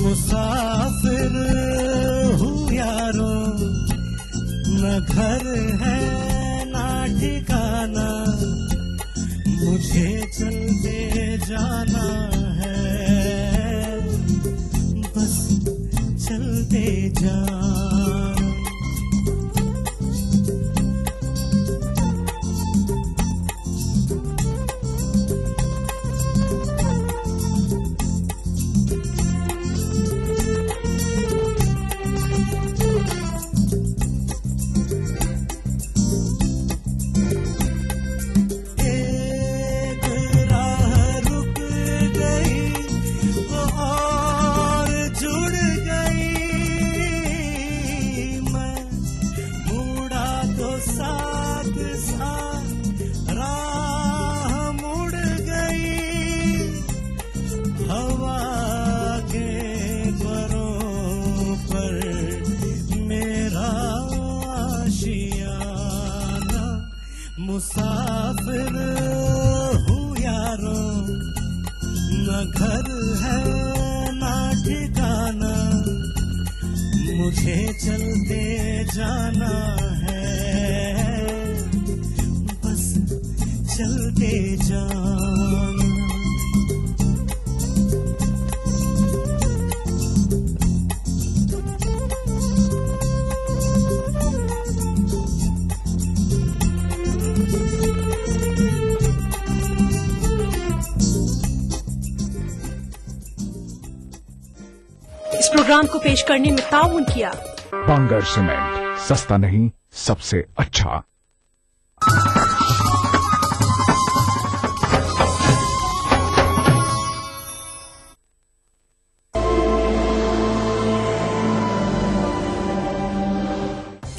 मुसाफिर हूँ यारों, न घर है ना ठिकाना, मुझे चलते जाना है, बस चलते जाना। मुसाफिर हूँ यारों, न घर है ना ठिकाना, मुझे चलते जाना है, बस चलते जाना। इस प्रोग्राम को पेश करने में ताउन किया बांगर सीमेंट, सस्ता नहीं सबसे अच्छा।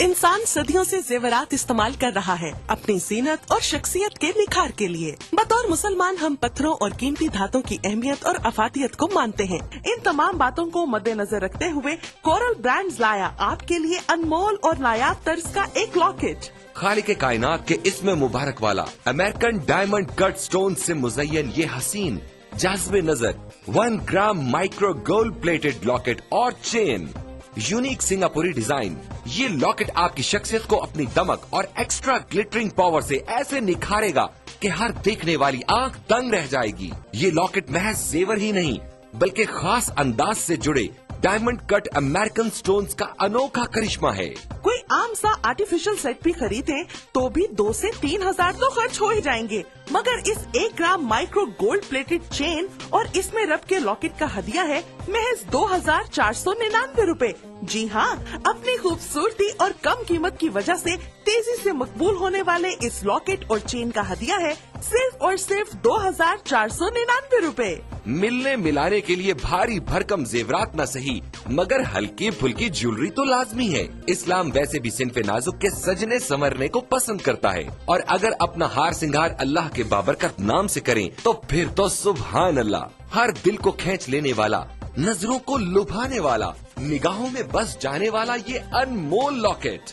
इंसान सदियों से जेवरात इस्तेमाल कर रहा है अपनी जीनत और शख्सियत के निखार के लिए। बतौर मुसलमान हम पत्थरों और कीमती धातों की अहमियत और अफादियत को मानते हैं। इन तमाम बातों को मद्देनजर रखते हुए कोरल ब्रांड्स लाया आपके लिए अनमोल और नायाब तर्ज का एक लॉकेट। खालिक कायनात के इसमें मुबारक वाला अमेरिकन डायमंड कट स्टोन से मुज़य्यन ये हसीन जाज़्बे नजर 1 ग्राम माइक्रो गोल्ड प्लेटेड लॉकेट और चेन, यूनिक सिंगापुरी डिजाइन। ये लॉकेट आपकी शख्सियत को अपनी दमक और एक्स्ट्रा ग्लिटरिंग पावर से ऐसे निखारेगा कि हर देखने वाली आंख दंग रह जाएगी। ये लॉकेट महज जेवर ही नहीं बल्कि खास अंदाज से जुड़े डायमंड कट अमेरिकन स्टोन्स का अनोखा करिश्मा है। कोई आम सा आर्टिफिशियल सेट भी खरीदे तो भी 2 से 3 हजार तो खर्च हो ही जाएंगे, मगर इस 1 ग्राम माइक्रो गोल्ड प्लेटेड चेन और इसमें रब के लॉकेट का हदिया है महज 2499 रूपए। जी हाँ, अपनी खूबसूरती और कम कीमत की वजह से तेजी से मकबूल होने वाले इस लॉकेट और चेन का हदिया है सिर्फ और सिर्फ 2499 रूपए। मिलने मिलाने के लिए भारी भरकम जेवरात न सही मगर हल्की फुल्की ज्वेलरी तो लाजमी है। इस्लाम वैसे भी सिनफे नाजुक के सजने संवरने को पसंद करता है और अगर अपना हार सिंगार अल्लाह के बाबरकत नाम से करें तो फिर तो सुभान अल्लाह। हर दिल को खींच लेने वाला, नजरों को लुभाने वाला, निगाहों में बस जाने वाला ये अनमोल लॉकेट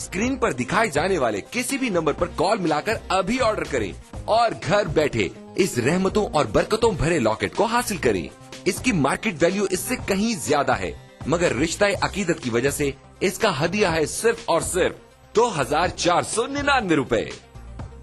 स्क्रीन पर दिखाए जाने वाले किसी भी नंबर पर कॉल मिलाकर अभी ऑर्डर करें और घर बैठे इस रहमतों और बरकतों भरे लॉकेट को हासिल करें। इसकी मार्केट वैल्यू इससे कहीं ज्यादा है मगर रिश्ता अकीदत की वजह से इसका हदिया है सिर्फ और सिर्फ 2499 रूपए।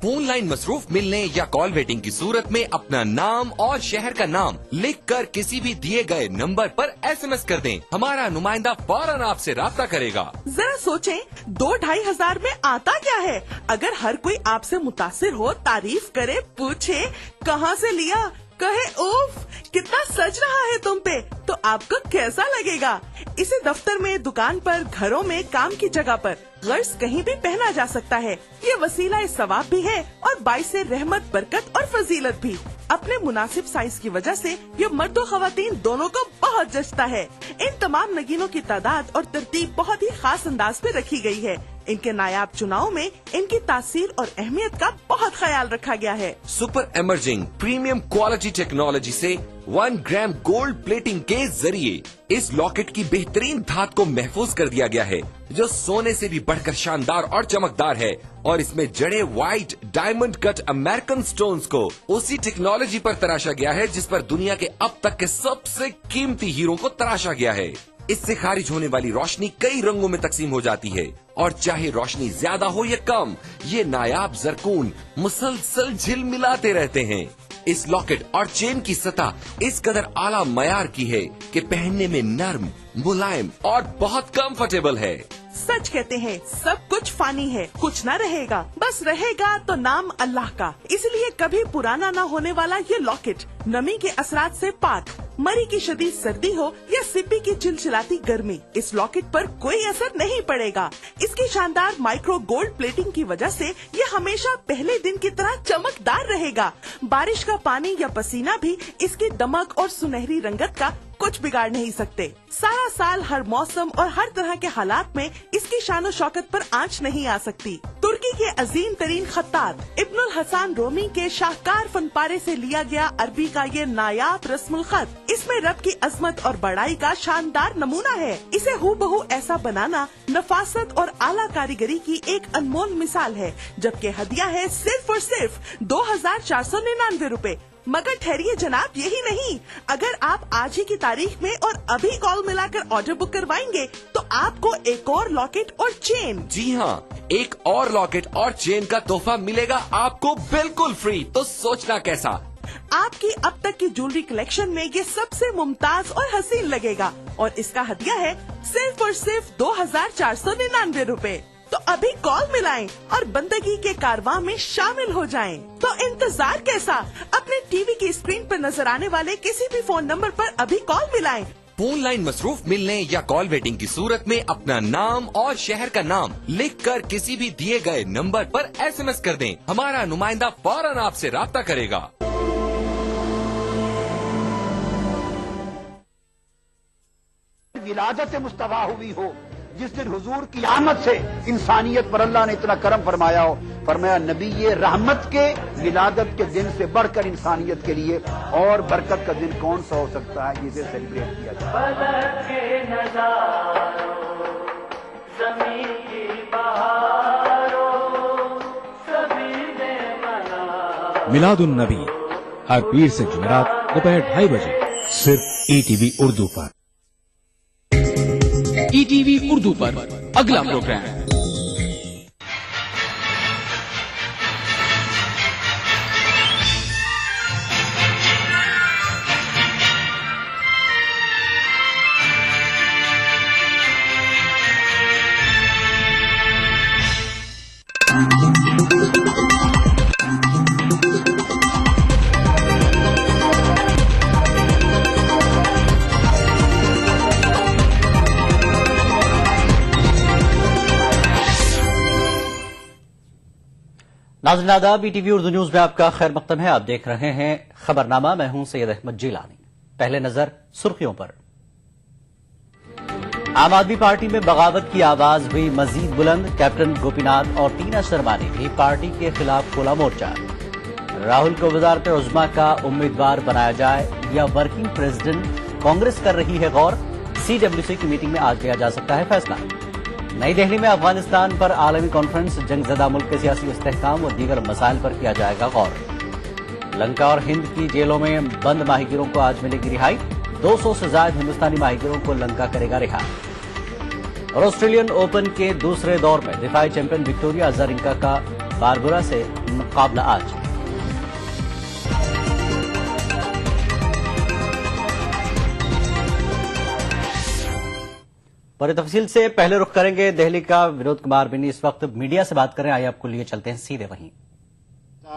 फोन लाइन मसरूफ मिलने या कॉल वेटिंग की सूरत में अपना नाम और शहर का नाम लिखकर किसी भी दिए गए नंबर पर SMS कर दें। हमारा नुमाइंदा फौरन आपसे राब्ता करेगा। जरा सोचें, 2-2.5 हजार में आता क्या है? अगर हर कोई आपसे मुतासिर हो, तारीफ करे, पूछे कहाँ से लिया, कहे उफ कितना सज रहा है तुम पे, तो आपको कैसा लगेगा? इसे दफ्तर में, दुकान पर, घरों में, काम की जगह पर गर्ज कहीं भी पहना जा सकता है। ये वसीला सवाब भी है और बाइसे रहमत, बरकत और फजीलत भी। अपने मुनासिब साइज की वजह से ये मर्द और खवातीन दोनों को बहुत जचता है। इन तमाम नगीनों की तादाद और तरतीब बहुत ही खास अंदाज में रखी गई है। इनके नायाब चुनाव में इनकी तासीर और अहमियत का बहुत ख्याल रखा गया है। Super emerging premium quality technology से 1 ग्राम गोल्ड प्लेटिंग के जरिए इस लॉकेट की बेहतरीन धात को महफूज कर दिया गया है, जो सोने से भी बढ़कर शानदार और चमकदार है। और इसमें जड़े white diamond cut American stones को उसी टेक्नोलॉजी पर तराशा गया है जिस पर दुनिया के अब तक के सबसे कीमती हीरो को तराशा गया है। इससे खारिज होने वाली रोशनी कई रंगों में तकसीम हो जाती है, और चाहे रोशनी ज्यादा हो या कम, ये नायाब जरकून मुसलसल झिलमिलाते रहते हैं। इस लॉकेट और चेन की सतह इस कदर आला मयार की है कि पहनने में नर्म, मुलायम और बहुत कंफर्टेबल है। सच कहते हैं, सब कुछ फानी है, कुछ ना रहेगा, बस रहेगा तो नाम अल्लाह का। इसलिए कभी पुराना ना होने वाला ये लॉकेट नमी के असरात से पाक, मरी की शदीद सर्दी हो या सिप्पी की चिलचिलाती गर्मी, इस लॉकेट पर कोई असर नहीं पड़ेगा। इसकी शानदार माइक्रो गोल्ड प्लेटिंग की वजह से ये हमेशा पहले दिन की तरह चमकदार रहेगा। बारिश का पानी या पसीना भी इसकी दमक और सुनहरी रंगत का कुछ बिगाड़ नहीं सकते। सारा साल हर मौसम और हर तरह के हालात में इसकी शानो शौकत पर आंच नहीं आ सकती। तुर्की के अजीम तरीन खत्तात इब्नुल हसन रोमी के शाहकार फनपारे से लिया गया अरबी का ये नायाब रस्मुल खत, इसमें रब की अजमत और बड़ाई का शानदार नमूना है। इसे हूबहू ऐसा बनाना नफासत और आला कारीगरी की एक अनमोल मिसाल है, जबकि हदिया है सिर्फ और सिर्फ 2499 रूपए। मगर ठहरिए जनाब, यही नहीं, अगर आप आज ही की तारीख में और अभी कॉल मिलाकर ऑर्डर बुक करवाएंगे तो आपको एक और लॉकेट और चेन, जी हाँ, एक और लॉकेट और चेन का तोहफा मिलेगा आपको बिल्कुल फ्री। तो सोचना कैसा? आपकी अब तक की ज्वेलरी कलेक्शन में ये सबसे मुमताज और हसीन लगेगा, और इसका हदिया है सिर्फ और सिर्फ 2499 रूपए। तो अभी कॉल मिलाएं और बंदगी के कारवां में शामिल हो जाएं। तो इंतजार कैसा? अपने टीवी की स्क्रीन पर नजर आने वाले किसी भी फोन नंबर पर अभी कॉल मिलाएं। फोन लाइन मसरूफ मिलने या कॉल वेटिंग की सूरत में अपना नाम और शहर का नाम लिखकर किसी भी दिए गए नंबर पर SMS कर दें। हमारा नुमाइंदा फौरन आपसे राब्ता करेगा। विलादत मुस्तफा हुई हो, जिस दिन हुजूर की आमद से इंसानियत पर अल्लाह ने इतना करम फरमाया हो। फरमाया नबी ये रहमत के विलादत के दिन से बढ़कर इंसानियत के लिए और बरकत का दिन कौन सा हो सकता है जिसे सेलिब्रेट किया जाए। मिलादुन नबी हर पीर से जुमेरात दोपहर 2:30 बजे सिर्फ ETV उर्दू पर। ETV उर्दू पर अगला प्रोग्राम नाज़रीन आदाब, ETV उर्दू न्यूज में आपका खैर मकदम है। आप देख रहे हैं खबरनामा, मैं हूं सैयद अहमद जिलानी। पहले नजर सुर्खियों पर। आम आदमी पार्टी में बगावत की आवाज हुई मजीद बुलंद। कैप्टन गोपीनाथ और टीना शर्मा ने भी पार्टी के खिलाफ खोला मोर्चा। राहुल को वज़ारत उज़्मा का उम्मीदवार बनाया जाए या वर्किंग प्रेसिडेंट, कांग्रेस कर रही है गौर। CWC की मीटिंग में आज लिया जा सकता है फैसला। नई दिल्ली में अफगानिस्तान पर आलमी कॉन्फ्रेंस, जंगज़दा मुल्क के सियासी इस्तेहकाम और दीगर मसाइल पर किया जाएगा गौर। लंका और हिंद की जेलों में बंद माहीगिरों को आज मिलेगी रिहाई। 200 से ज्यादा हिंदुस्तानी माहीगिरों को लंका करेगा रिहा। और ऑस्ट्रेलियन ओपन के दूसरे दौर में दिफाई चैंपियन विक्टोरिया अज़ारेंका का बारबुरा से मुकाबला आज। बड़ी तफसील से पहले रुख करेंगे दिल्ली का। विनोद कुमार बिनी इस वक्त मीडिया से बात करें, आइए आपको लिए चलते हैं सीधे वहीं।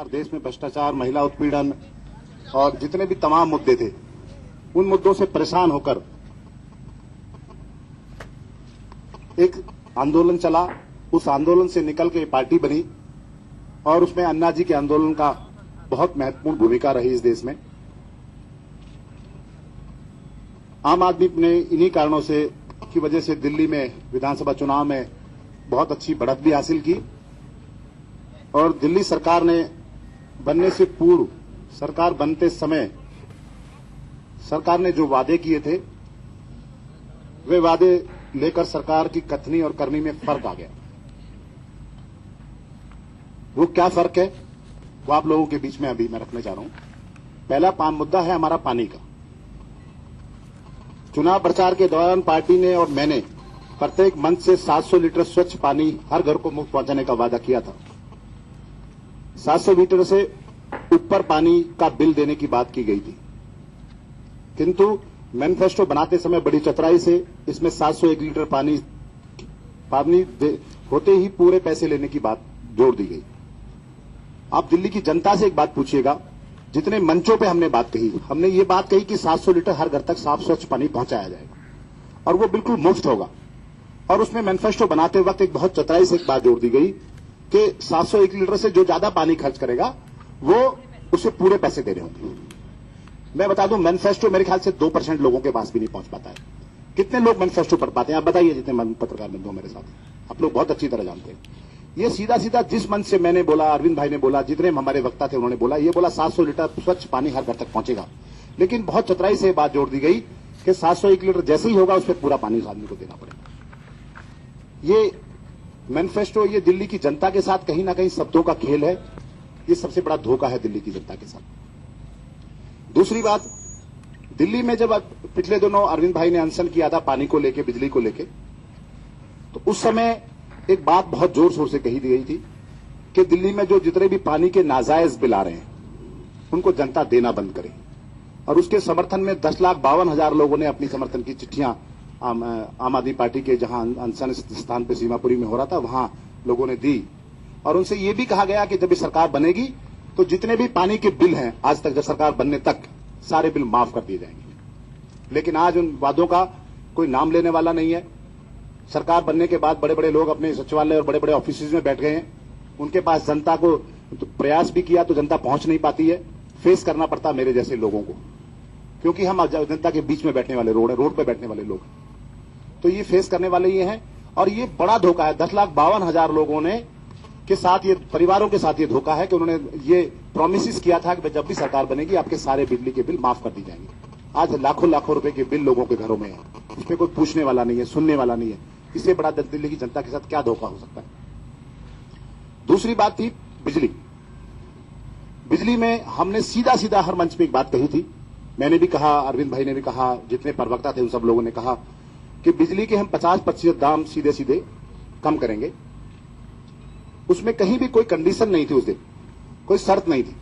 देश में भ्रष्टाचार, महिला उत्पीड़न और जितने भी तमाम मुद्दे थे, उन मुद्दों से परेशान होकर एक आंदोलन चला। उस आंदोलन से निकल के पार्टी बनी और उसमें अन्ना जी के आंदोलन का बहुत महत्वपूर्ण भूमिका रही इस देश में। आम आदमी ने इन्हीं कारणों से की वजह से दिल्ली में विधानसभा चुनाव में बहुत अच्छी बढ़त भी हासिल की और दिल्ली सरकार ने बनने से पूर्व, सरकार बनते समय सरकार ने जो वादे किए थे वे वादे लेकर सरकार की कथनी और करनी में फर्क आ गया। वो क्या फर्क है वो आप लोगों के बीच में अभी मैं रखने जा रहा हूं। पहला मुद्दा है हमारा पानी का। चुनाव प्रचार के दौरान पार्टी ने और मैंने प्रत्येक मंच से 700 लीटर स्वच्छ पानी हर घर को मुफ्त पहुंचाने का वादा किया था। 700 लीटर से ऊपर पानी का बिल देने की बात की गई थी, किंतु मैनिफेस्टो बनाते समय बड़ी चतुराई से इसमें 701 लीटर पानी होते ही पूरे पैसे लेने की बात जोड़ दी गई। आप दिल्ली की जनता से एक बात पूछिएगा, जितने मंचों पे हमने बात कही, हमने ये बात कही कि 700 लीटर हर घर तक साफ स्वच्छ पानी पहुंचाया जाएगा और वो बिल्कुल मुफ्त होगा। और उसमें मैनिफेस्टो बनाते वक्त एक बहुत चतुराई से एक बात जोड़ दी गई कि 701 लीटर से जो ज्यादा पानी खर्च करेगा वो उसे पूरे पैसे देने होंगे। मैं बता दूं, मैनिफेस्टो मेरे ख्याल से 2% लोगों के पास भी नहीं पहुंच पाता है। कितने लोग मैनिफेस्टो पढ़ पाते हैं आप बताइए, जितने पत्रकार बंधु मेरे साथ, आप लोग बहुत अच्छी तरह जानते हैं। ये सीधा सीधा जिस मंच से मैंने बोला, अरविंद भाई ने बोला, जितने हमारे वक्ता थे उन्होंने बोला, ये बोला 700 लीटर स्वच्छ पानी हर घर तक पहुंचेगा। लेकिन बहुत चतुराई से बात जोड़ दी गई कि 701 लीटर जैसे ही होगा उस पर पूरा पानी उस आदमी को देना पड़ेगा। ये मैनिफेस्टो, ये दिल्ली की जनता के साथ कहीं ना कहीं शब्दों का खेल है। ये सबसे बड़ा धोखा है दिल्ली की जनता के साथ। दूसरी बात, दिल्ली में जब पिछले दिनों अरविंद भाई ने अनशन किया था पानी को लेके, बिजली को लेके, तो उस समय एक बात बहुत जोर शोर से कही दी गई थी कि दिल्ली में जो जितने भी पानी के नाजायज बिल आ रहे हैं उनको जनता देना बंद करे। और उसके समर्थन में 10,52,000 लोगों ने अपनी समर्थन की चिट्ठियां आम आदमी पार्टी के जहां अनशन स्थान पे सीमापुरी में हो रहा था वहां लोगों ने दी। और उनसे यह भी कहा गया कि जब ये सरकार बनेगी तो जितने भी पानी के बिल हैं आज तक, जब सरकार बनने तक, सारे बिल माफ कर दिए जाएंगे। लेकिन आज उन वादों का कोई नाम लेने वाला नहीं है। सरकार बनने के बाद बड़े बड़े लोग अपने सचिवालय और बड़े बड़े ऑफिस में बैठ गए हैं। उनके पास जनता को तो प्रयास भी किया तो जनता पहुंच नहीं पाती है। फेस करना पड़ता मेरे जैसे लोगों को, क्योंकि हम जनता के बीच में बैठने वाले रोड पे बैठने वाले लोग, तो ये फेस करने वाले ये हैं। और ये बड़ा धोखा है। 10,52,000 लोगों ने के साथ, ये परिवारों के साथ ये धोखा है कि उन्होंने ये प्रोमिस किया था कि जब भी सरकार बनेगी आपके सारे बिजली के बिल माफ कर दी जाएंगे। आज लाखों लाखों रुपए के बिल लोगों के घरों में है, उसमें कोई पूछने वाला नहीं है, सुनने वाला नहीं है। इससे बड़ा दिल्ली की जनता के साथ क्या धोखा हो सकता है। दूसरी बात थी बिजली। बिजली में हमने सीधा सीधा हर मंच पे एक बात कही थी, मैंने भी कहा, अरविंद भाई ने भी कहा, जितने प्रवक्ता थे उन सब लोगों ने कहा कि बिजली के हम 50% दाम सीधे सीधे कम करेंगे। उसमें कहीं भी कोई कंडीशन नहीं थी, उस दिन कोई शर्त नहीं थी।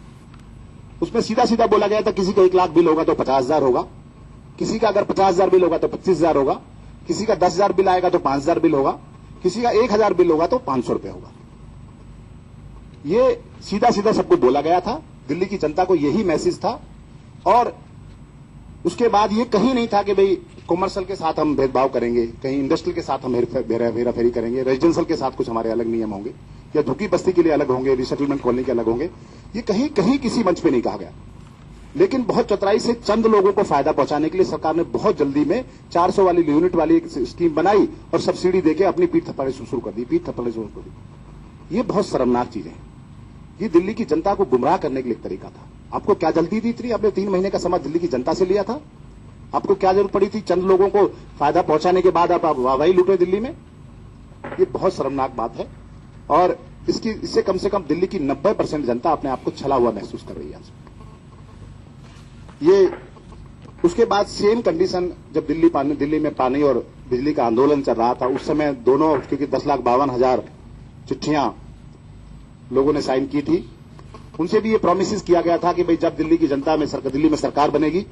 उसमें सीधा सीधा बोला गया था किसी का 1 लाख बिल होगा तो 50,000 होगा, किसी का अगर 50,000 बिल होगा तो 25,000 होगा, किसी का 10,000 बिल आएगा तो 5,000 बिल होगा, किसी का 1,000 बिल होगा तो 500 रुपए होगा। ये सीधा सीधा सबको बोला गया था। दिल्ली की जनता को यही मैसेज था। और उसके बाद ये कहीं नहीं था कि भाई कॉमर्शियल के साथ हम भेदभाव करेंगे, कहीं इंडस्ट्रियल के साथ हम हेराफेरी करेंगे, रेजिडेंशियल के साथ कुछ हमारे अलग नियम होंगे, या झुग्गी बस्ती के लिए अलग होंगे, रिसेटलमेंट कॉलोनी के अलग होंगे। ये कहीं कहीं किसी मंच पे नहीं कहा गया। लेकिन बहुत चतुराई से चंद लोगों को फायदा पहुंचाने के लिए सरकार ने बहुत जल्दी में 400 वाली यूनिट वाली एक स्कीम बनाई और सब्सिडी देके अपनी पीठ थप्पड़े शुरू कर दी। ये बहुत शर्मनाक चीज है। ये दिल्ली की जनता को गुमराह करने के लिए एक तरीका था। आपको क्या जल्दी थी इतनी? आपने 3 महीने का समय दिल्ली की जनता से लिया था। आपको क्या जरूरत पड़ी थी चंद लोगों को फायदा पहुंचाने के बाद आप वाहवाही लूटे दिल्ली में? ये बहुत शर्मनाक बात है। और इससे कम से कम दिल्ली की 90% जनता अपने आप को छला हुआ महसूस कर रही है। ये उसके बाद सेम कंडीशन जब दिल्ली में पानी और बिजली का आंदोलन चल रहा था, उस समय दोनों, क्योंकि 10,52,000 चिट्ठियां लोगों ने साइन की थी, उनसे भी ये प्रोमिस किया गया था कि भाई जब दिल्ली में सरकार बनेगी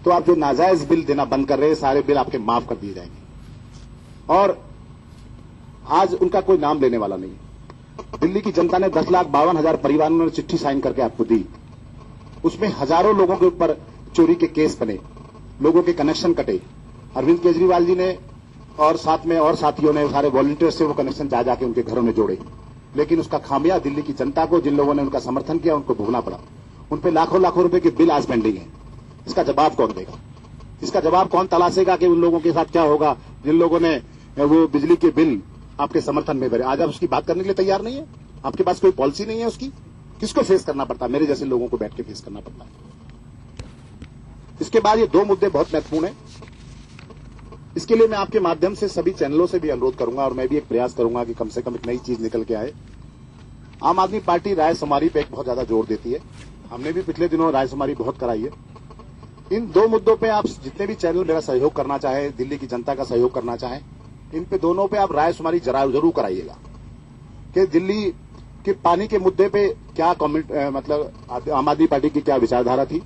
तो आप जो नाजायज बिल देना बंद कर रहे हैं सारे बिल आपके माफ कर दिए जाएंगे। और आज उनका कोई नाम लेने वाला नहीं है। दिल्ली की जनता ने 10,52,000 परिवारों ने चिट्ठी साइन करके आपको दी। उसमें हजारों लोगों के ऊपर चोरी के केस बने, लोगों के कनेक्शन कटे। अरविंद केजरीवाल जी ने और साथ में और साथियों ने, सारे वॉलंटियर से वो कनेक्शन जा जाके उनके घरों में जोड़े। लेकिन उसका खामिया दिल्ली की जनता को, जिन लोगों ने उनका समर्थन किया, उनको भुगतना पड़ा। उन पे लाखों लाखों रुपए के बिल आज पेंडिंग है। इसका जवाब कौन देगा? इसका जवाब कौन तलाशेगा कि उन लोगों के साथ क्या होगा जिन लोगों ने वो बिजली के बिल आपके समर्थन में भरे? आज आप उसकी बात करने के लिए तैयार नहीं है। आपके पास कोई पॉलिसी नहीं है उसकी। किसको फेस करना पड़ता है? मेरे जैसे लोगों को बैठ के फेस करना पड़ता है। इसके बाद ये दो मुद्दे बहुत महत्वपूर्ण हैं। इसके लिए मैं आपके माध्यम से सभी चैनलों से भी अनुरोध करूंगा और मैं भी एक प्रयास करूंगा कि कम से कम एक नई चीज निकल के आए। आम आदमी पार्टी रायशुमारी पे एक बहुत ज्यादा जोर देती है। हमने भी पिछले दिनों रायशुमारी बहुत कराई है। इन दो मुद्दों पे आप जितने भी चैनल मेरा सहयोग करना चाहे, दिल्ली की जनता का सहयोग करना चाहें, इन पे दोनों पे आप रायशुमारी जरूर कराइएगा कि दिल्ली के पानी के मुद्दे पे क्या कमेंट मतलब आम आदमी पार्टी की क्या विचारधारा थी,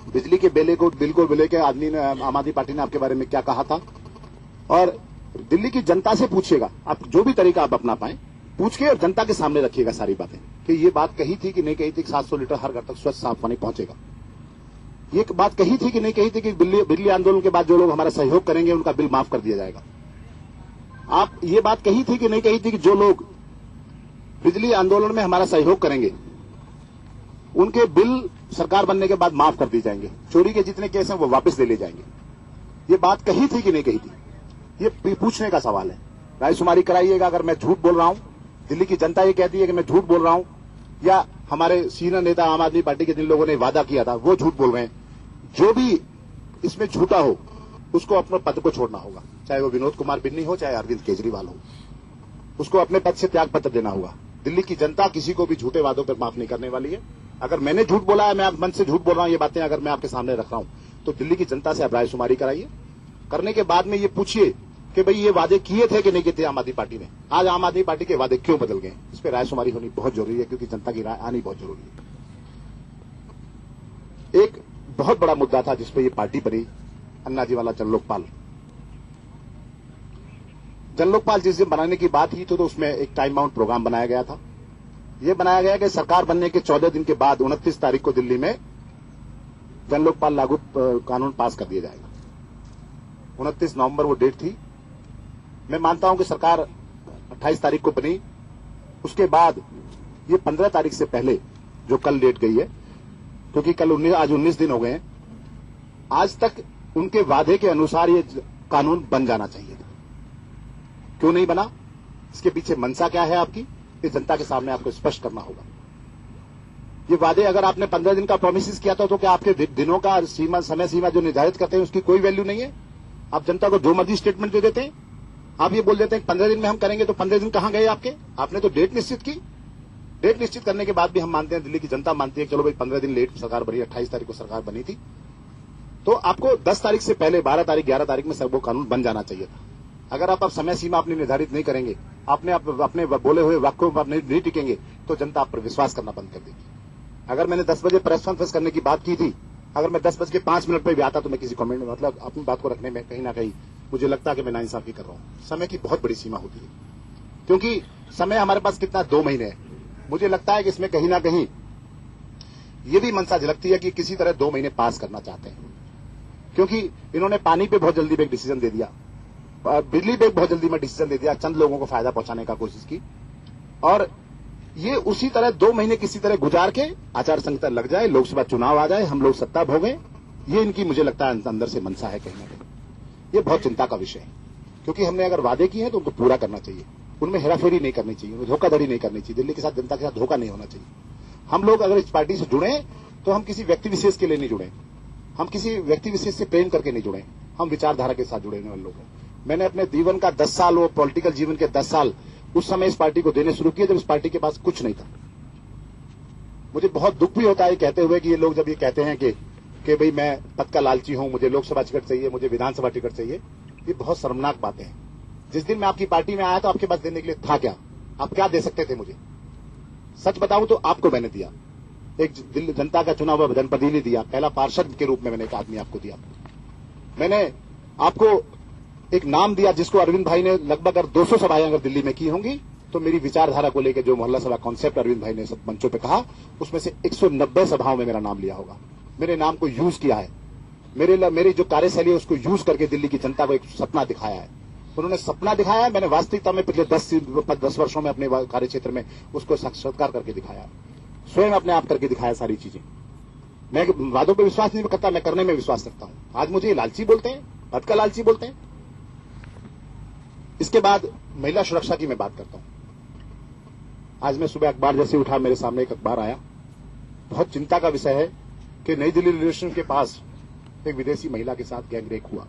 बिजली के बिल को लेकर आम आदमी पार्टी ने आपके बारे में क्या कहा था। और दिल्ली की जनता से पूछिएगा, आप जो भी तरीका आप अपना पाएं पूछ के और जनता के सामने रखिएगा सारी बातें कि ये बात कही थी कि नहीं कही थी कि 700 लीटर हर घर तक स्वच्छ साफ पानी पहुंचेगा। ये बात कही थी कि नहीं कही थी कि बिजली आंदोलन के बाद जो लोग हमारा सहयोग करेंगे उनका बिल माफ कर दिया जाएगा। आप ये बात कही थी कि नहीं कही थी कि जो लोग बिजली आंदोलन में हमारा सहयोग करेंगे उनके बिल सरकार बनने के बाद माफ कर दिए जाएंगे, चोरी के जितने केस हैं वो वापस ले लिए जाएंगे। ये बात कही थी कि नहीं कही थी, ये पूछने का सवाल है। रायशुमारी कराइएगा। अगर मैं झूठ बोल रहा हूं, दिल्ली की जनता ये कहती है कि मैं झूठ बोल रहा हूं, या हमारे सीनियर नेता आम आदमी पार्टी के जिन लोगों ने वादा किया था वो झूठ बोल रहे हैं, जो भी इसमें झूठा हो उसको अपने पद को छोड़ना होगा, चाहे वो विनोद कुमार बिन्नी हो चाहे अरविंद केजरीवाल हो, उसको अपने पद से त्याग पत्र देना होगा। दिल्ली की जनता किसी को भी झूठे वादों पर माफ नहीं करने वाली है। अगर मैंने झूठ बोला है, मैं मन से झूठ बोल रहा हूं, ये बातें अगर मैं आपके सामने रख रहा हूं, तो दिल्ली की जनता से आप रायशुमारी कराइए। करने के बाद में ये पूछिए कि भाई ये वादे किए थे कि नहीं किए थे आम आदमी पार्टी ने, आज आम आदमी पार्टी के वादे क्यों बदल गए। इस पर रायशुमारी होनी बहुत जरूरी है, क्योंकि जनता की राय आनी बहुत जरूरी है। एक बहुत बड़ा मुद्दा था जिसपे ये पार्टी बनी, अन्नाजी वाला जनलोकपाल। जनलोकपाल जिस दिन बनाने की बात की तो उसमें एक टाइम बाउंड प्रोग्राम बनाया गया था। यह बनाया गया कि सरकार बनने के 14 दिन के बाद 29 तारीख को दिल्ली में जनलोकपाल लागू कानून पास कर दिया जाएगा। 29 नवंबर वो डेट थी। मैं मानता हूं कि सरकार 28 तारीख को बनी, उसके बाद ये 15 तारीख से पहले जो कल डेट गई है, क्योंकि कल आज 19 दिन हो गए हैं, आज तक उनके वादे के अनुसार ये कानून बन जाना चाहिए था। क्यों नहीं बना, इसके पीछे मंशा क्या है आपकी, ये जनता के सामने आपको स्पष्ट करना होगा। ये वादे अगर आपने 15 दिन का प्रोमिस किया था तो क्या आपके दिनों का समय सीमा जो निर्धारित करते हैं उसकी कोई वैल्यू नहीं है। आप जनता को जो मर्जी स्टेटमेंट दे देते हैं। आप ये बोल देते हैं 15 दिन में हम करेंगे, तो 15 दिन कहां गए आपके। आपने तो डेट निश्चित की। डेट निश्चित करने के बाद भी हम मानते हैं, दिल्ली की जनता मानती है, चलो भाई 15 दिन लेट सरकार बनी, 28 तारीख को सरकार बनी थी, तो आपको 10 तारीख से पहले 12 तारीख 11 तारीख में सब वो कानून बन जाना चाहिए था। अगर आप समय सीमा अपनी निर्धारित नहीं करेंगे, आपने अपने बोले हुए वाक्यों पर नहीं टिकेंगे, तो जनता आप पर विश्वास करना बंद कर देगी। अगर मैंने 10 बजे प्रेस कॉन्फ्रेंस करने की बात की थी, अगर मैं 10:05 पर भी आता तो मैं किसी कमेंट में मतलब अपनी बात को रखने में कहीं ना कहीं मुझे लगता है कि मैं नाइंसाफी कर रहा हूं। समय की बहुत बड़ी सीमा होती है, क्योंकि समय हमारे पास कितना 2 महीने है। मुझे लगता है कि इसमें कहीं ना कहीं ये भी मंशा झलकती है कि किसी तरह 2 महीने पास करना चाहते हैं, क्योंकि इन्होंने पानी पे बहुत जल्दी में एक डिसीजन दे दिया, बिजली पे बहुत जल्दी में डिसीजन दे दिया, चंद लोगों को फायदा पहुंचाने का कोशिश की, और ये उसी तरह 2 महीने किसी तरह गुजार के आचार संहिता लग जाए, लोकसभा चुनाव आ जाए, हम लोग सत्ता भोगें, ये इनकी मुझे लगता है अंदर से मंशा है कहीं ना कहीं। ये बहुत चिंता का विषय है, क्योंकि हमने अगर वादे किए हैं तो उनको पूरा करना चाहिए, उनमें हेराफेरी नहीं करनी चाहिए, उनमें धोखाधड़ी नहीं करनी चाहिए, दिल्ली के साथ जनता के साथ धोखा नहीं होना चाहिए। हम लोग अगर इस पार्टी से जुड़े तो हम किसी व्यक्ति विशेष के लिए नहीं जुड़े, हम किसी व्यक्ति विशेष से प्रेम करके नहीं जुड़े, हम विचारधारा के साथ जुड़े वाले लोग हैं। मैंने अपने जीवन का 10 साल, वो पॉलिटिकल जीवन के 10 साल उस समय इस पार्टी को देने शुरू किए जब इस पार्टी के पास कुछ नहीं था। मुझे बहुत दुख भी होता है कहते हुए कि ये लोग जब ये कहते हैं कि भाई मैं पद का लालची हूं, मुझे लोकसभा टिकट चाहिए, मुझे विधानसभा टिकट चाहिए, ये बहुत शर्मनाक बातें हैं। जिस दिन मैं आपकी पार्टी में आया तो आपके पास देने के लिए था क्या, आप क्या दे सकते थे मुझे। सच बताऊं तो आपको मैंने दिया, एक दिल्ली जनता का चुना हुआ जनप्रतिनिधि दिया, पहला पार्षद के रूप में मैंने एक आदमी आपको दिया। मैंने आपको एक नाम दिया जिसको अरविंद भाई ने लगभग अगर 200 सभाएं अगर दिल्ली में की होंगी तो मेरी विचारधारा को लेकर जो मोहल्ला सभा कॉन्सेप्ट अरविंद भाई ने सब मंचों पे कहा, उसमें से 190 सभाओं में मेरा नाम लिया होगा। मेरे नाम को यूज किया है, मेरी जो कार्यशैली है उसको यूज करके दिल्ली की जनता को एक सपना दिखाया है। उन्होंने सपना दिखाया है, मैंने वास्तविकता में पिछले 10 वर्षों में अपने कार्य क्षेत्र में उसको साक्षात्कार करके दिखाया, स्वयं अपने आप करके दिखाया सारी चीजें। मैं वादों पर विश्वास नहीं करता, मैं करने में विश्वास रखता हूं। आज मुझे लालची बोलते हैं, पद का लालची बोलते हैं। इसके बाद महिला सुरक्षा की मैं बात करता हूं। आज मैं सुबह अखबार जैसे उठा, मेरे सामने एक अखबार आया, बहुत चिंता का विषय है कि नई दिल्ली रेलवे स्टेशन के पास एक विदेशी महिला के साथ गैंगरेप हुआ,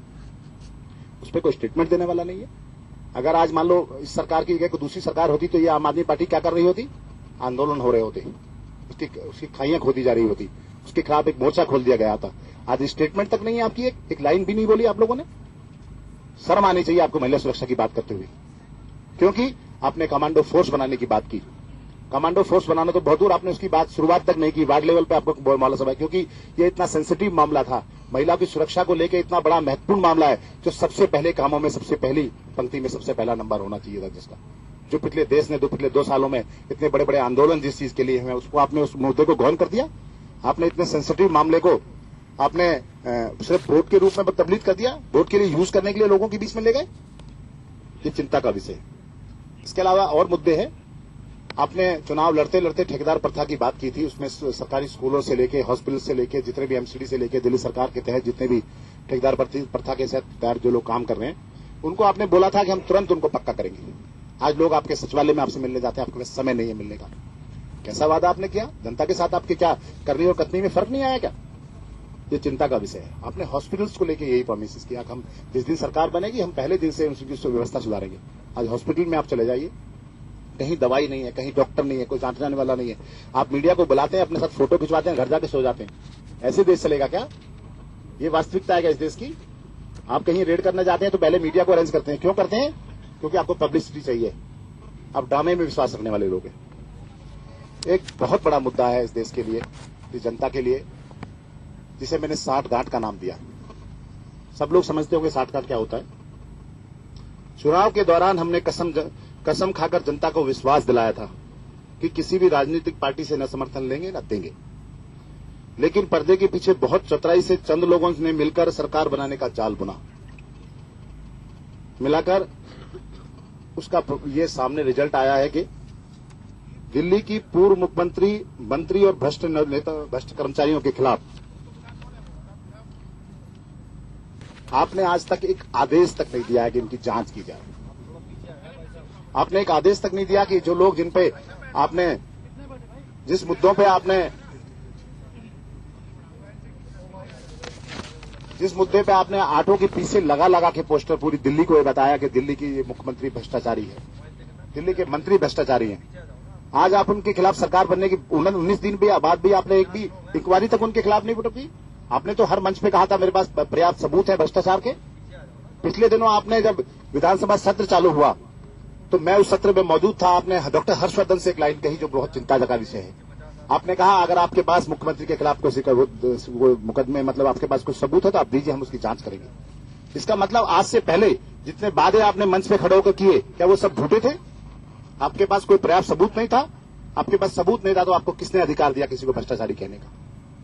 उस पर कोई स्टेटमेंट देने वाला नहीं है। अगर आज मान लो इस सरकार की जगह कोई दूसरी सरकार होती तो ये आम आदमी पार्टी क्या कर रही होती? आंदोलन हो रहे होते, उसकी खाइयां खोदी जा रही होती, उसके खिलाफ एक मोर्चा खोल दिया गया था। आज स्टेटमेंट तक नहीं है आपकी, एक लाइन भी नहीं बोली आप लोगों ने। शर्म आनी चाहिए आपको महिला सुरक्षा की बात करते हुए, क्योंकि आपने कमांडो फोर्स बनाने की बात की। कमांडो फोर्स बनाना तो बहुत दूर, आपने उसकी बात शुरुआत तक नहीं की। वार्ड लेवल पे आपको बोलना सब है, क्योंकि ये इतना सेंसिटिव मामला था, महिला की सुरक्षा को लेकर इतना बड़ा महत्वपूर्ण मामला है, जो सबसे पहले कामों में सबसे पहली पंक्ति में सबसे पहला नंबर होना चाहिए था, जिसका जो पिछले देश ने पिछले 2 सालों में इतने बड़े बड़े आंदोलन जिस चीज के लिए हुए, उसको आपने उस मुद्दे को गौन कर दिया। आपने इतने सेंसिटिव मामले को आपने सिर्फ वोट के रूप में तबलीग कर दिया, वोट के लिए यूज करने के लिए लोगों के बीच में ले गए। ये चिंता का विषय है। इसके अलावा और मुद्दे हैं। आपने चुनाव लड़ते लड़ते ठेकेदार प्रथा की बात की थी, उसमें सरकारी स्कूलों से लेके हॉस्पिटल से लेके जितने भी एमसीडी से लेके दिल्ली सरकार के तहत जितने भी ठेकेदार प्रथा के तहत जो लोग काम कर रहे हैं, उनको आपने बोला था कि हम तुरंत उनको पक्का करेंगे। आज लोग आपके सचिवालय में आपसे मिलने जाते हैं, आपके पास समय नहीं है मिलने का। कैसा वादा आपने किया जनता के साथ? आपके क्या करनी और कथनी में फर्क नहीं आया क्या? ये चिंता का विषय है। आपने हॉस्पिटल्स को लेके यही प्रॉमिस किया कि हम जिस दिन सरकार बनेगी हम पहले दिन से उनकी व्यवस्था सुधारेंगे। आज हॉस्पिटल में आप चले जाइए, कहीं दवाई नहीं है, कहीं डॉक्टर नहीं है, कोई जांच जाने वाला नहीं है। आप मीडिया को बुलाते हैं, अपने साथ फोटो खिंचवाते हैं, घर जाके सो जाते हैं। ऐसे देश चलेगा क्या? ये वास्तविकता है क्या इस देश की? आप कहीं रेड करने जाते हैं तो पहले मीडिया को अरेंज करते हैं। क्यों करते हैं? क्योंकि आपको पब्लिसिटी चाहिए। आप ड्रामे में विश्वास रखने वाले लोग हैं। एक बहुत बड़ा मुद्दा है इस देश के लिए, इस जनता के लिए, जिसे मैंने 60 गांठ का नाम दिया। सब लोग समझते होंगे 60 गांठ क्या होता है। चुनाव के दौरान हमने कसम खाकर जनता को विश्वास दिलाया था कि किसी भी राजनीतिक पार्टी से न समर्थन लेंगे न देंगे, लेकिन पर्दे के पीछे बहुत चतुराई से चंद लोगों ने मिलकर सरकार बनाने का जाल बुना। मिलाकर उसका ये सामने रिजल्ट आया है कि दिल्ली की पूर्व मुख्यमंत्री, मंत्री और भ्रष्ट नेता, भ्रष्ट कर्मचारियों के खिलाफ आपने आज तक एक आदेश तक नहीं दिया है कि इनकी जांच की जाए। आपने एक आदेश तक नहीं दिया कि जो लोग जिन पे आपने जिस मुद्दों पे आपने जिस मुद्दे पे आपने आठों के पीछे लगा के पोस्टर पूरी दिल्ली को ये बताया कि दिल्ली की ये मुख्यमंत्री भ्रष्टाचारी है, दिल्ली के मंत्री भ्रष्टाचारी हैं। आज आप उनके खिलाफ सरकार बनने की 19 दिन भी बाद भी आपने एक भी इंक्वायरी तक उनके खिलाफ नहीं उठाई। आपने तो हर मंच पे कहा था मेरे पास पर्याप्त सबूत है भ्रष्टाचार के। पिछले दिनों आपने जब विधानसभा सत्र चालू हुआ तो मैं उस सत्र में मौजूद था। आपने डॉक्टर हर्षवर्धन से एक लाइन कही जो बहुत चिंता का विषय है। आपने कहा अगर आपके पास मुख्यमंत्री के खिलाफ कोई मुकदमे मतलब आपके पास कुछ सबूत है तो आप दीजिए, हम उसकी जांच करेंगे। इसका मतलब आज से पहले जितने वादे आपने मंच पे खड़े होकर किए, क्या वो सब झूठे थे? आपके पास कोई पर्याप्त सबूत नहीं था? आपके पास सबूत नहीं था तो आपको किसने अधिकार दिया किसी को भ्रष्टाचारी कहने का?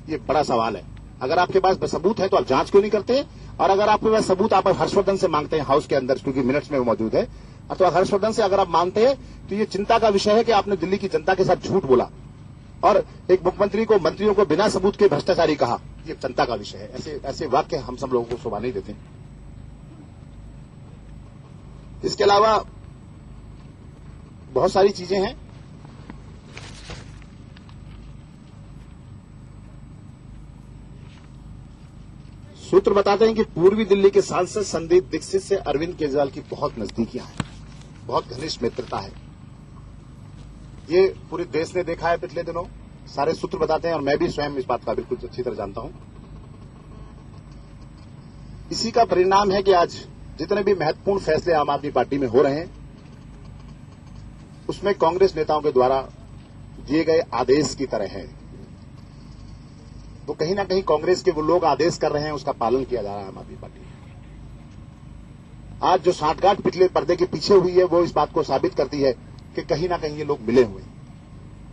ये बड़ा सवाल है। अगर आपके पास सबूत है तो आप जांच क्यों नहीं करते? और अगर आपके पास सबूत आप हर्षवर्धन से मांगते हैं हाउस के अंदर, क्योंकि मिनट्स में वो मौजूद है, अथवा हर्षवर्धन से अगर आप मांगते हैं तो ये चिंता का विषय है कि आपने दिल्ली की जनता के साथ झूठ बोला और एक मुख्यमंत्री को, मंत्रियों को बिना सबूत के भ्रष्टाचारी कहा। ये चिंता का विषय है। ऐसे वाक्य हम सब लोगों को शोभा नहीं देते। इसके अलावा बहुत सारी चीजें हैं। सूत्र बताते हैं कि पूर्वी दिल्ली के सांसद संदीप दीक्षित से अरविंद केजरीवाल की बहुत नजदीकियां हैं, बहुत घनिष्ठ मित्रता है। ये पूरे देश ने देखा है पिछले दिनों, सारे सूत्र बताते हैं और मैं भी स्वयं इस बात का बिल्कुल अच्छी तरह जानता हूं। इसी का परिणाम है कि आज जितने भी महत्वपूर्ण फैसले आम आदमी पार्टी में हो रहे हैं उसमें कांग्रेस नेताओं के द्वारा दिए गए आदेश की तरह है। वो कहीं ना कहीं कांग्रेस के वो लोग आदेश कर रहे हैं, उसका पालन किया जा रहा है आम आदमी पार्टी। आज जो साठगांठ पिछले पर्दे के पीछे हुई है वो इस बात को साबित करती है कि कहीं ना कहीं ये लोग मिले हुए हैं।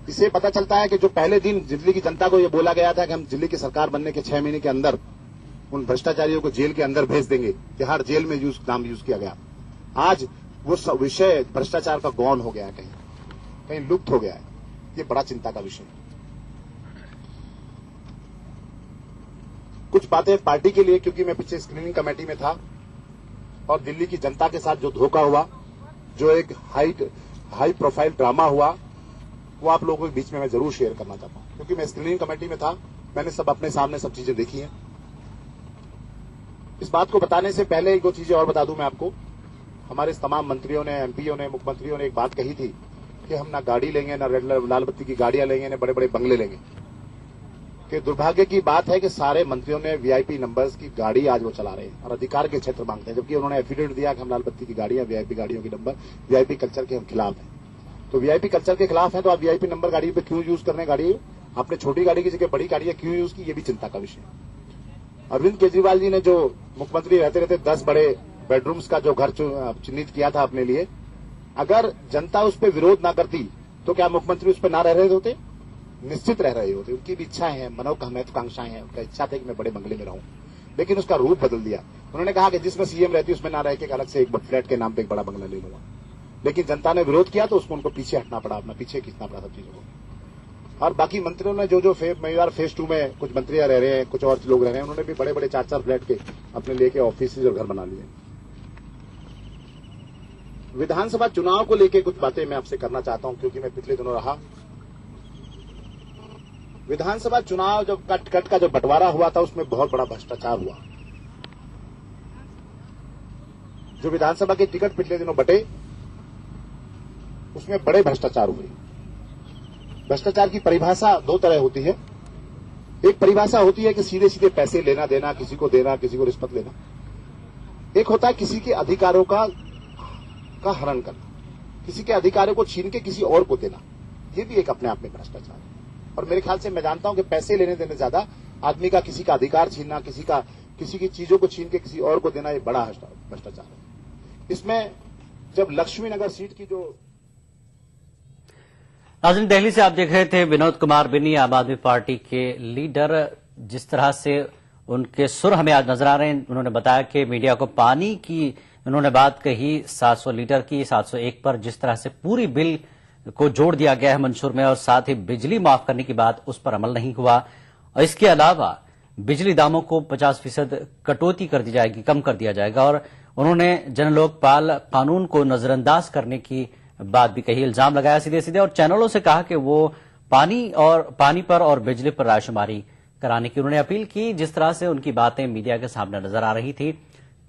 इससे पता चलता है कि जो पहले दिन दिल्ली की जनता को ये बोला गया था कि हम दिल्ली की सरकार बनने के 6 महीने के अंदर उन भ्रष्टाचारियों को जेल के अंदर भेज देंगे, तिहाड़ जेल में नाम यूज किया गया। आज वो विषय भ्रष्टाचार का गौन हो गया है, कहीं लुप्त हो गया है। ये बड़ा चिंता का विषय है। कुछ बातें पार्टी के लिए, क्योंकि मैं पीछे स्क्रीनिंग कमेटी में था और दिल्ली की जनता के साथ जो धोखा हुआ, जो एक हाई प्रोफाइल ड्रामा हुआ, वो आप लोगों के बीच में मैं जरूर शेयर करना चाहता हूं। क्योंकि मैं स्क्रीनिंग कमेटी में था, मैंने सब अपने सामने सब चीजें देखी हैं। इस बात को बताने से पहले एक दो चीजें और बता दूं मैं आपको। हमारे तमाम मंत्रियों ने, एमपीओ ने, मुख्यमंत्रियों ने एक बात कही थी कि हम ना गाड़ी लेंगे, ना लाल बत्ती की गाड़ियां लेंगे, ना बड़े बड़े बंगले लेंगे। कि दुर्भाग्य की बात है कि सारे मंत्रियों ने वीआईपी नंबर्स की गाड़ी आज वो चला रहे हैं और अधिकार के क्षेत्र मांगते हैं, जबकि उन्होंने एफिडेविट दिया कि हम लाल बत्ती की गाड़ियां, वीआईपी गाड़ियों की नंबर, वीआईपी कल्चर के हम खिलाफ हैं। तो वीआईपी कल्चर के खिलाफ है तो आप वीआईपी नंबर गाड़ी पे क्यों यूज कर रहे हैं? गाड़ी आपने छोटी गाड़ी की जगह बड़ी गाड़ियां क्यों यूज की, ये भी चिंता का विषय है। अरविंद केजरीवाल जी ने जो मुख्यमंत्री रहते रहते 10 बड़े बेडरूम्स का जो घर चिन्हित किया था अपने लिए, अगर जनता उस पर विरोध ना करती तो क्या मुख्यमंत्री उस पर ना रह रहे होते? निश्चित रह रहे होते। उनकी भी इच्छाएं हैं, महत्वाकांक्षाएं हैं, उनका इच्छा थी कि मैं बड़े बंगले में रहूं, लेकिन उसका रूप बदल दिया। उन्होंने कहा कि जिसमें सीएम रहती उसमें ना रह के अलग से एक फ्लैट के नाम पे एक बड़ा बंगला ले लूंगा, लेकिन जनता ने विरोध किया तो उसको उनको पीछे हटना पड़ा, अपना पीछे खींचना पड़ा सब चीजों को। और बाकी मंत्रियों ने जो फेज 2 में कुछ मंत्रियां रह रहे हैं, कुछ और लोग रह रहे हैं, उन्होंने भी बड़े बड़े 4-4 फ्लैट के अपने लेके ऑफिस और घर बना लिए। विधानसभा चुनाव को लेकर कुछ बातें मैं आपसे करना चाहता हूं, क्योंकि मैं पिछले दिनों रहा। विधानसभा चुनाव जब कट का जो बंटवारा हुआ था उसमें बहुत बड़ा भ्रष्टाचार हुआ। जो विधानसभा के टिकट पिछले दिनों बटे उसमें बड़े भ्रष्टाचार हुए। भ्रष्टाचार की परिभाषा 2 तरह होती है। एक परिभाषा होती है कि सीधे सीधे पैसे लेना देना, किसी को देना, किसी को रिश्वत लेना। एक होता है किसी के अधिकारों का हनन करना, किसी के अधिकारों को छीन के किसी और को देना। ये भी एक अपने आप में भ्रष्टाचार है। और मेरे ख्याल से मैं जानता हूं कि पैसे लेने देने ज्यादा आदमी का किसी का अधिकार छीनना, किसी की चीजों को छीन के किसी और को देना, ये बड़ा भ्रष्टाचार है। इसमें जब लक्ष्मीनगर सीट की जो नाज़रीन, दिल्ली से आप देख रहे थे विनोद कुमार बिन्नी, आम आदमी पार्टी के लीडर। जिस तरह से उनके सुर हमें आज नजर आ रहे हैं, उन्होंने बताया कि मीडिया को पानी की उन्होंने बात कही 700 लीटर की, 701 पर जिस तरह से पूरी बिल को जोड़ दिया गया है मंशूर में, और साथ ही बिजली माफ करने की बात उस पर अमल नहीं हुआ। और इसके अलावा बिजली दामों को 50% कटौती कर दी जाएगी, कम कर दिया जाएगा। और उन्होंने जन लोकपाल कानून को नजरअंदाज करने की बात भी कही, इल्जाम लगाया सीधे सीधे, और चैनलों से कहा कि वो पानी पर और बिजली पर रायशुमारी कराने की उन्होंने अपील की। जिस तरह से उनकी बातें मीडिया के सामने नजर आ रही थी।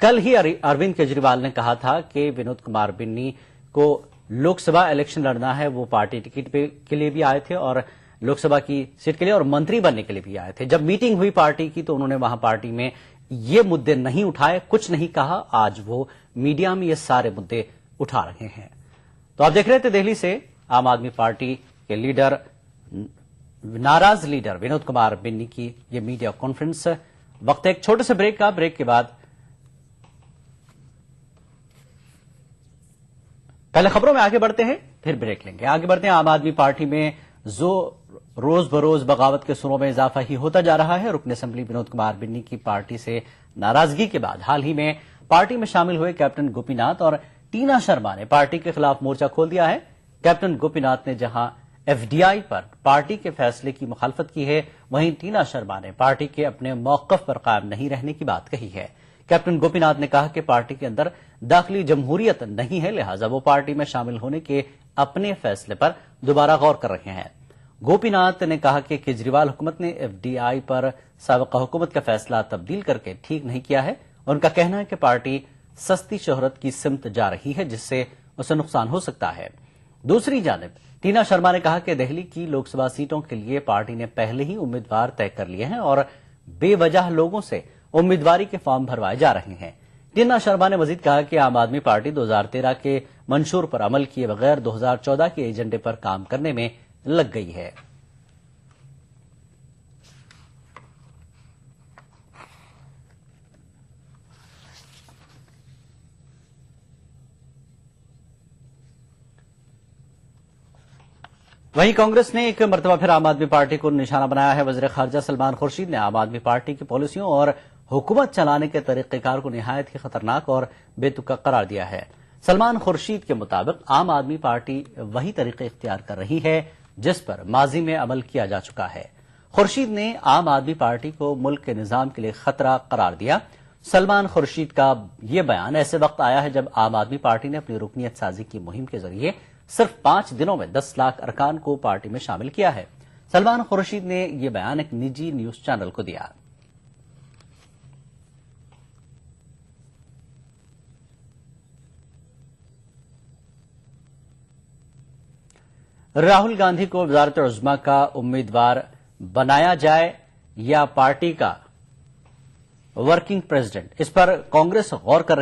कल ही अरविंद केजरीवाल ने कहा था कि विनोद कुमार बिन्नी को लोकसभा इलेक्शन लड़ना है। वो पार्टी टिकट के लिए भी आए थे और लोकसभा की सीट के लिए और मंत्री बनने के लिए भी आए थे। जब मीटिंग हुई पार्टी की तो उन्होंने वहां पार्टी में ये मुद्दे नहीं उठाए, कुछ नहीं कहा। आज वो मीडिया में ये सारे मुद्दे उठा रहे हैं। तो आप देख रहे थे दिल्ली से आम आदमी पार्टी के लीडर, नाराज लीडर विनोद कुमार बिन्नी की ये मीडिया कॉन्फ्रेंस। वक्त एक छोटे से ब्रेक का, ब्रेक के बाद पहले खबरों में आगे बढ़ते हैं, फिर ब्रेक लेंगे। आगे बढ़ते हैं। आम आदमी पार्टी में जो रोज बरोज बगावत के सुरों में इजाफा ही होता जा रहा है। रुकन असेंबली विनोद कुमार बिन्नी की पार्टी से नाराजगी के बाद हाल ही में पार्टी में शामिल हुए कैप्टन गोपीनाथ और टीना शर्मा ने पार्टी के खिलाफ मोर्चा खोल दिया है। कैप्टन गोपीनाथ ने जहां एफडीआई पर पार्टी के फैसले की मुखालफत की है, वहीं टीना शर्मा ने पार्टी के अपने मौकफ पर कायम नहीं रहने की बात कही है। कैप्टन गोपीनाथ ने कहा कि पार्टी के अंदर दाखिली जमहूरियत नहीं है, लिहाजा वो पार्टी में शामिल होने के अपने फैसले पर दोबारा गौर कर रहे हैं। गोपीनाथ ने कहा कि केजरीवाल हुकूमत ने एफडीआई पर साबिका हुकूमत का फैसला तब्दील करके ठीक नहीं किया है। उनका कहना है कि पार्टी सस्ती शोहरत की सिमत जा रही है, जिससे उसे नुकसान हो सकता है। दूसरी जानिब टीना शर्मा ने कहा कि दिल्ली की लोकसभा सीटों के लिए पार्टी ने पहले ही उम्मीदवार तय कर लिए हैं और बेवजह लोगों से उम्मीदवारी के फॉर्म भरवाए जा रहे हैं। टीना शर्मा ने मजीद कहा कि आम आदमी पार्टी 2013 के मंशूर पर अमल किए बगैर 2014 के एजेंडे पर काम करने में लग गई है। वहीं कांग्रेस ने एक मरतबा फिर आम आदमी पार्टी को निशाना बनाया है। वज़ीर खारजा सलमान खुर्शीद ने आम आदमी पार्टी की पॉलिसियों और हुकूमत चलाने के तरीक़ेकार को निहायत ही खतरनाक और बेतुका करार दिया है। सलमान खुर्शीद के मुताबिक आम आदमी पार्टी वही तरीके इख्तियार कर रही है जिस पर माजी में अमल किया जा चुका है। खुर्शीद ने आम आदमी पार्टी को मुल्क के निजाम के लिए खतरा करार दिया। सलमान खुर्शीद का यह बयान ऐसे वक्त आया है जब आम आदमी पार्टी ने अपनी रुकनीत साजी की मुहिम के जरिए सिर्फ 5 दिनों में 10 लाख अरकान को पार्टी में शामिल किया है। सलमान खुर्शीद ने यह बयान एक निजी न्यूज चैनल को दिया। राहुल गांधी को वज़ारत उज़्मा का उम्मीदवार बनाया जाए या पार्टी का वर्किंग प्रेसिडेंट, इस पर कांग्रेस गौर कर